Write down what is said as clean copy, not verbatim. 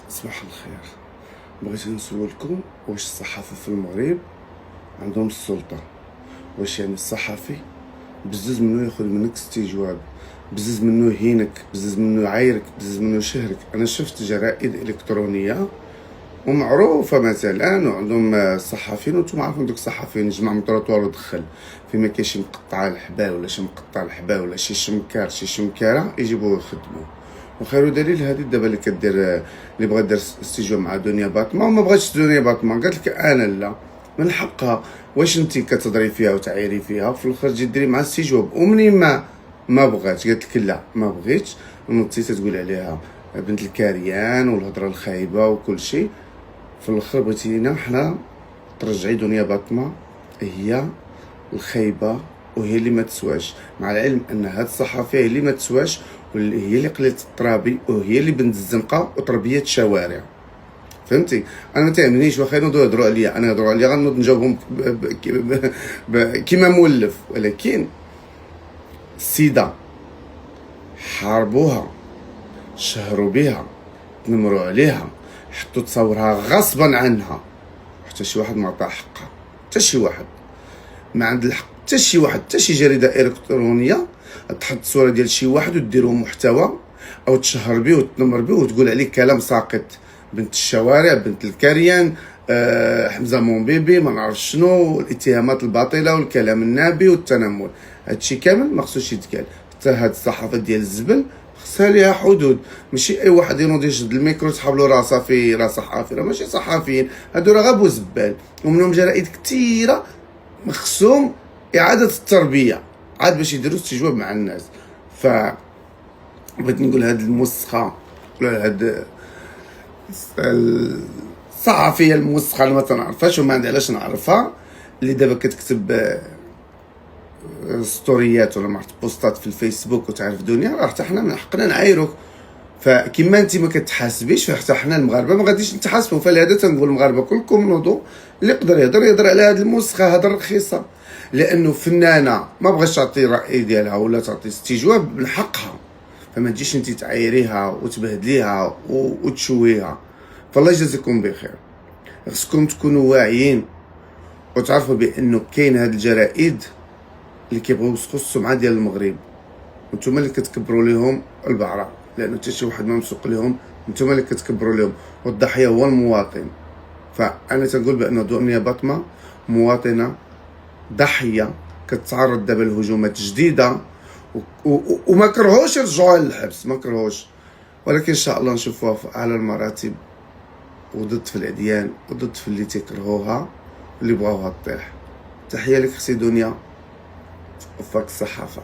صباح الخير. بغيت نسولكم واش الصحافة في المغرب عندهم السلطة؟ واش يعني الصحفي بزز منه ياخذ منك استجواب، بزز منه يهينك، بزز منه يعايرك، بزز منه يشهرك؟ انا شفت جرائد الكترونيه ومعروفه مثلا وعندهم الصحفيين، وانتم عارفين دوك الصحفيين جمع من طروطوار ودخل فيما كاين شي مقطع الحبال ولا شي مقطع الحبال ولا شي شمكار شي شمكاره يجيبوه يخدموه. وخير دليل هذه دابا اللي كدير اللي بغات دير استجواب مع دنيا باطمه وما بغاتش دنيا باطمه، قالت لك انا لا من حقها. واش انت كتضري فيها وتعايري فيها في الاخر تجي ديري مع استجواب؟ ومنين ما بغات قالت لك لا ما بغيتش، ونضتي تقول عليها بنت الكاريان والهضره الخايبه وكل شيء. في الاخر بغيتينا حنا ترجعي دنيا باطمه هي الخايبه وهي اللي ما تسواش، مع العلم ان هاد الصحفيه هي اللي ما تسواش، واللي هي اللي قليله الترابي وهي اللي بنت الزنقه وتربيه شوارع. فهمتي؟ انا ما تهمنيش واخا يهضروا عليا، انا يهضروا عليا غنوض نجاوبهم كيما مولف. ولكن السيده حاربوها، شهروا بها، تنمروا عليها، حطوا تصاورها غصبا عنها، حتى شي واحد ما عطاها حقها، حتى شي واحد ما عند الحق، حتى شي واحد، حتى شي جريده الكترونيه تحط صوره ديال شي واحد وديروا محتوى او تشهر به وتنمر به وتقول عليه كلام ساقط، بنت الشوارع، بنت الكريان، حمزه مونبيبي، ما نعرف شنو، الاتهامات الباطله والكلام النابي والتنمر. هادشي كامل ما خصوش يتقال. حتى هاد الصحافه ديال الزبل خصها ليها حدود، ماشي اي واحد ينوض يشد الميكرو يسحب له راسه في راه صحافي، راه ماشي صحافيين هادو، راه غابو زبال، ومنهم جرائد كثيره مخصوم اعاده التربيه عاد باش يديروا استجواب مع الناس. ف بغيت نقول هاد الموسخه ولا هاد الصحفيه الموسخه اللي ما تنعرفهاش وما عندي علاش نعرفها، اللي دابا كتكتب ستوريات ولا معرفت بوستات في الفيسبوك وتعرف دنيا، راه حتى حنا من حقنا نعايروك. فكما انت ما كتحاسبيش فحتى حنا المغاربه ما غاديش نتحاسبوا. فلهذا تنقول المغاربه كلكم نوضوا، اللي يقدر يهضر على هاد الموسخه، هاد الرخيصه، لانه فنانه ما بغاش تعطي الراي ديالها ولا تعطي استجواب من حقها، فما تجيش انت تعايريها وتبهدليها وتشويها. فالله يجازيكم بخير. خصكم تكونوا واعيين وتعرفوا بانه كاين هاد الجرائد اللي كيبغيو يوسخوا السمعه ديال المغرب، وانتم اللي كتكبروا لهم البعره، لانه حتى شي واحد ما مسوق لهم، انتم اللي كتكبروا لهم، والضحيه هو المواطن. فانا تنقول بان دنيا باطمه مواطنه ضحيه كتعرض دابا لهجومات جديده، وما كرهوش يرجعوها للحبس، ما كرهوش، ولكن ان شاء الله نشوفوها في اعلى المراتب وضد في الاديان وضد في اللي تكرهوها واللي بغاوها تطيح. تحيه لك اختي دنيا، وفاك الصحافه.